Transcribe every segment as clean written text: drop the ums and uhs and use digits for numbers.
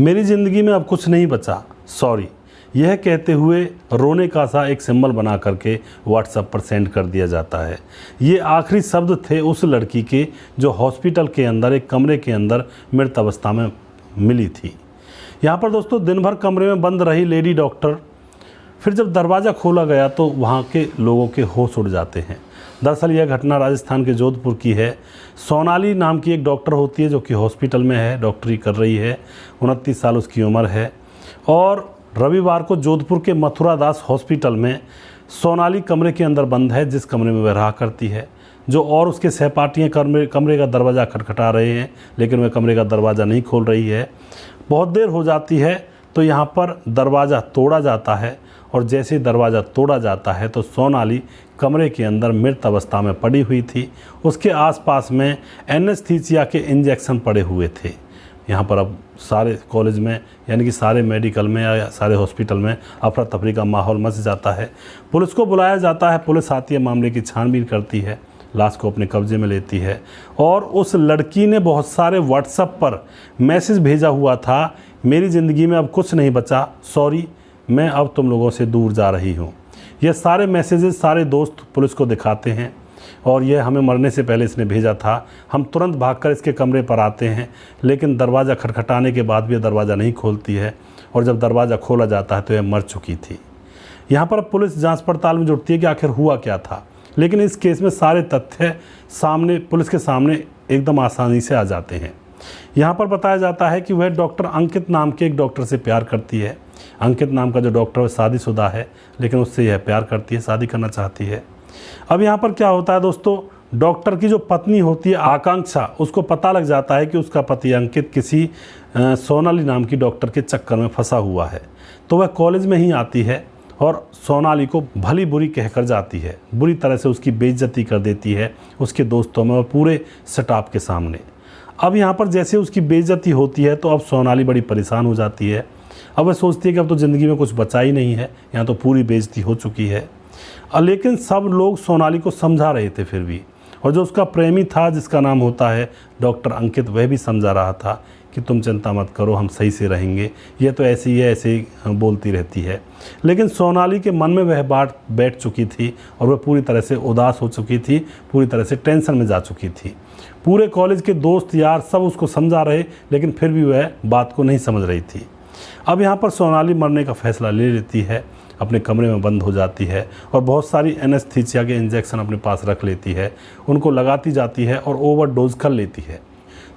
मेरी ज़िंदगी में अब कुछ नहीं बचा, सॉरी। यह कहते हुए रोने का सा एक सिंबल बना करके व्हाट्सएप पर सेंड कर दिया जाता है। ये आखिरी शब्द थे उस लड़की के जो हॉस्पिटल के अंदर एक कमरे के अंदर मृत अवस्था में मिली थी। यहाँ पर दोस्तों दिन भर कमरे में बंद रही लेडी डॉक्टर, फिर जब दरवाज़ा खोला गया तो वहाँ के लोगों के होश उड़ जाते हैं। दरअसल यह घटना राजस्थान के जोधपुर की है। सोनाली नाम की एक डॉक्टर होती है जो कि हॉस्पिटल में है, डॉक्टरी कर रही है। 29 साल उसकी उम्र है और रविवार को जोधपुर के मथुरा दास हॉस्पिटल में सोनाली कमरे के अंदर बंद है, जिस कमरे में वह रहा करती है। जो और उसके सहपाठियाँ कमरे का दरवाज़ा खटखटा रहे हैं, लेकिन वह कमरे का दरवाज़ा नहीं खोल रही है। बहुत देर हो जाती है तो यहाँ पर दरवाज़ा तोड़ा जाता है और जैसे ही दरवाज़ा तोड़ा जाता है तो सोनाली कमरे के अंदर मृत अवस्था में पड़ी हुई थी। उसके आसपास में एनेस्थीसिया के इंजेक्शन पड़े हुए थे। यहाँ पर अब सारे कॉलेज में यानी कि सारे मेडिकल में या सारे हॉस्पिटल में अफरा तफरी का माहौल मच जाता है। पुलिस को बुलाया जाता है, पुलिस आती है, मामले की छानबीन करती है, लाश को अपने कब्जे में लेती है। और उस लड़की ने बहुत सारे व्हाट्सएप पर मैसेज भेजा हुआ था, मेरी ज़िंदगी में अब कुछ नहीं बचा, सॉरी, मैं अब तुम लोगों से दूर जा रही हूँ। ये सारे मैसेजेस सारे दोस्त पुलिस को दिखाते हैं और यह हमें मरने से पहले इसने भेजा था। हम तुरंत भागकर इसके कमरे पर आते हैं, लेकिन दरवाज़ा खटखटाने के बाद भी यह दरवाज़ा नहीं खोलती है और जब दरवाज़ा खोला जाता है तो यह मर चुकी थी। यहाँ पर पुलिस जांच पड़ताल में जुटती है कि आखिर हुआ क्या था, लेकिन इस केस में सारे तथ्य पुलिस के सामने एकदम आसानी से आ जाते हैं। यहाँ पर बताया जाता है कि वह डॉक्टर अंकित नाम के एक डॉक्टर से प्यार करती है। अंकित नाम का जो डॉक्टर है शादीशुदा है, लेकिन उससे यह प्यार करती है, शादी करना चाहती है। अब यहाँ पर क्या होता है दोस्तों, डॉक्टर की जो पत्नी होती है आकांक्षा, उसको पता लग जाता है कि उसका पति अंकित किसी सोनाली नाम की डॉक्टर के चक्कर में फंसा हुआ है। तो वह कॉलेज में ही आती है और सोनाली को भली बुरी कहकर जाती है, बुरी तरह से उसकी बेइज्जती कर देती है उसके दोस्तों में और पूरे स्टाफ के सामने। अब यहाँ पर जैसे उसकी बेइज्जती होती है तो अब सोनाली बड़ी परेशान हो जाती है। अब वह सोचती है कि अब तो ज़िंदगी में कुछ बचा ही नहीं है, यहाँ तो पूरी बेइज्जती हो चुकी है। लेकिन सब लोग सोनाली को समझा रहे थे फिर भी, और जो उसका प्रेमी था जिसका नाम होता है डॉक्टर अंकित, वह भी समझा रहा था कि तुम चिंता मत करो, हम सही से रहेंगे, ये तो ऐसे ही है, ऐसे ही बोलती रहती है। लेकिन सोनाली के मन में वह बात बैठ चुकी थी और वह पूरी तरह से उदास हो चुकी थी, पूरी तरह से टेंशन में जा चुकी थी। पूरे कॉलेज के दोस्त यार सब उसको समझा रहे, लेकिन फिर भी वह बात को नहीं समझ रही थी। अब यहाँ पर सोनाली मरने का फैसला ले लेती है, अपने कमरे में बंद हो जाती है और बहुत सारी एनेस्थीसिया के इंजेक्शन अपने पास रख लेती है, उनको लगाती जाती है और ओवरडोज कर लेती है।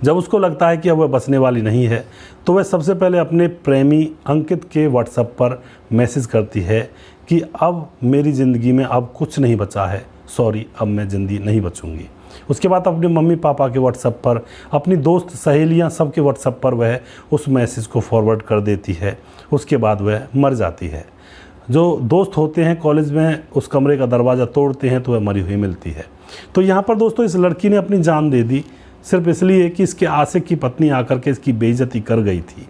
जब उसको लगता है कि अब वह बचने वाली नहीं है तो वह सबसे पहले अपने प्रेमी अंकित के व्हाट्सएप पर मैसेज करती है कि अब मेरी ज़िंदगी में अब कुछ नहीं बचा है, सॉरी, अब मैं ज़िंदगी नहीं बचूंगी। उसके बाद अपने मम्मी पापा के व्हाट्सएप पर, अपनी दोस्त सहेलियां सबके व्हाट्सएप पर वह उस मैसेज को फॉरवर्ड कर देती है। उसके बाद वह मर जाती है। जो दोस्त होते हैं कॉलेज में उस कमरे का दरवाज़ा तोड़ते हैं तो वह मरी हुई मिलती है। तो यहाँ पर दोस्तों इस लड़की ने अपनी जान दे दी सिर्फ इसलिए कि इसके आशिक की पत्नी आकर के इसकी बेइज्जती कर गई थी।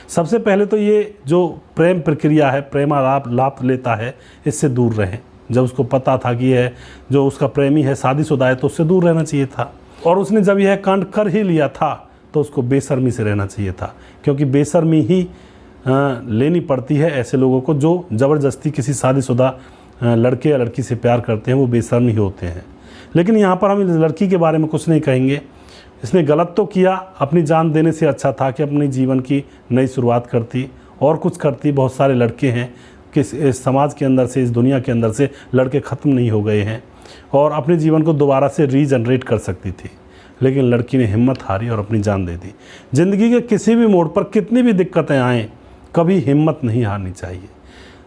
सबसे पहले तो ये जो प्रेम प्रक्रिया है, प्रेमालाप लेता है, इससे दूर रहें। जब उसको पता था कि यह जो उसका प्रेमी है शादीशुदा है तो उससे दूर रहना चाहिए था, और उसने जब यह कांड कर ही लिया था तो उसको बेशर्मी से रहना चाहिए था, क्योंकि बेशर्मी ही लेनी पड़ती है ऐसे लोगों को जो ज़बरदस्ती किसी शादीशुदा लड़के या लड़की से प्यार करते हैं, वो बेशर्मी होते हैं। लेकिन यहाँ पर हम इस लड़की के बारे में कुछ नहीं कहेंगे। इसने गलत तो किया, अपनी जान देने से अच्छा था कि अपने जीवन की नई शुरुआत करती और कुछ करती। बहुत सारे लड़के हैं कि इस समाज के अंदर से, इस दुनिया के अंदर से लड़के ख़त्म नहीं हो गए हैं और अपने जीवन को दोबारा से रीजनरेट कर सकती थी, लेकिन लड़की ने हिम्मत हारी और अपनी जान दे दी। ज़िंदगी के किसी भी मोड़ पर कितनी भी दिक्कतें आएँ, कभी हिम्मत नहीं हारनी चाहिए,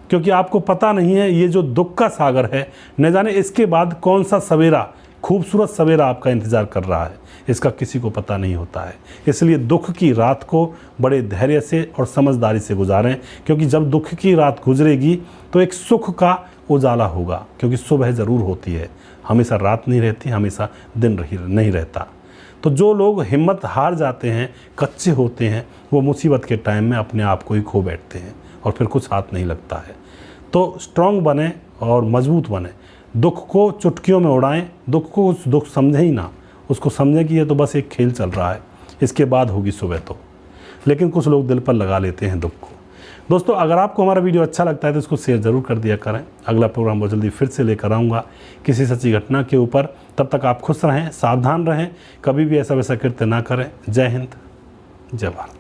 क्योंकि आपको पता नहीं है ये जो दुख का सागर है, न जाने इसके बाद कौन सा सवेरा, खूबसूरत सवेरा आपका इंतज़ार कर रहा है, इसका किसी को पता नहीं होता है। इसलिए दुख की रात को बड़े धैर्य से और समझदारी से गुजारें, क्योंकि जब दुख की रात गुजरेगी तो एक सुख का उजाला होगा, क्योंकि सुबह ज़रूर होती है, हमेशा रात नहीं रहती, हमेशा दिन नहीं रहता। तो जो लोग हिम्मत हार जाते हैं, कच्चे होते हैं, वो मुसीबत के टाइम में अपने आप को ही खो बैठते हैं और फिर कुछ हाथ नहीं लगता है। तो स्ट्रॉन्ग बने और मजबूत बने, दुख को चुटकियों में उड़ाएं, दुख को दुख समझें ही ना, उसको समझें कि ये तो बस एक खेल चल रहा है, इसके बाद होगी सुबह। तो लेकिन कुछ लोग दिल पर लगा लेते हैं दुख को। दोस्तों, अगर आपको हमारा वीडियो अच्छा लगता है तो इसको शेयर ज़रूर कर दिया करें। अगला प्रोग्राम बहुत जल्दी फिर से लेकर आऊँगा किसी सच्ची घटना के ऊपर। तब तक आप खुश रहें, सावधान रहें, कभी भी ऐसा वैसा कृत्य ना करें। जय हिंद, जय भारत।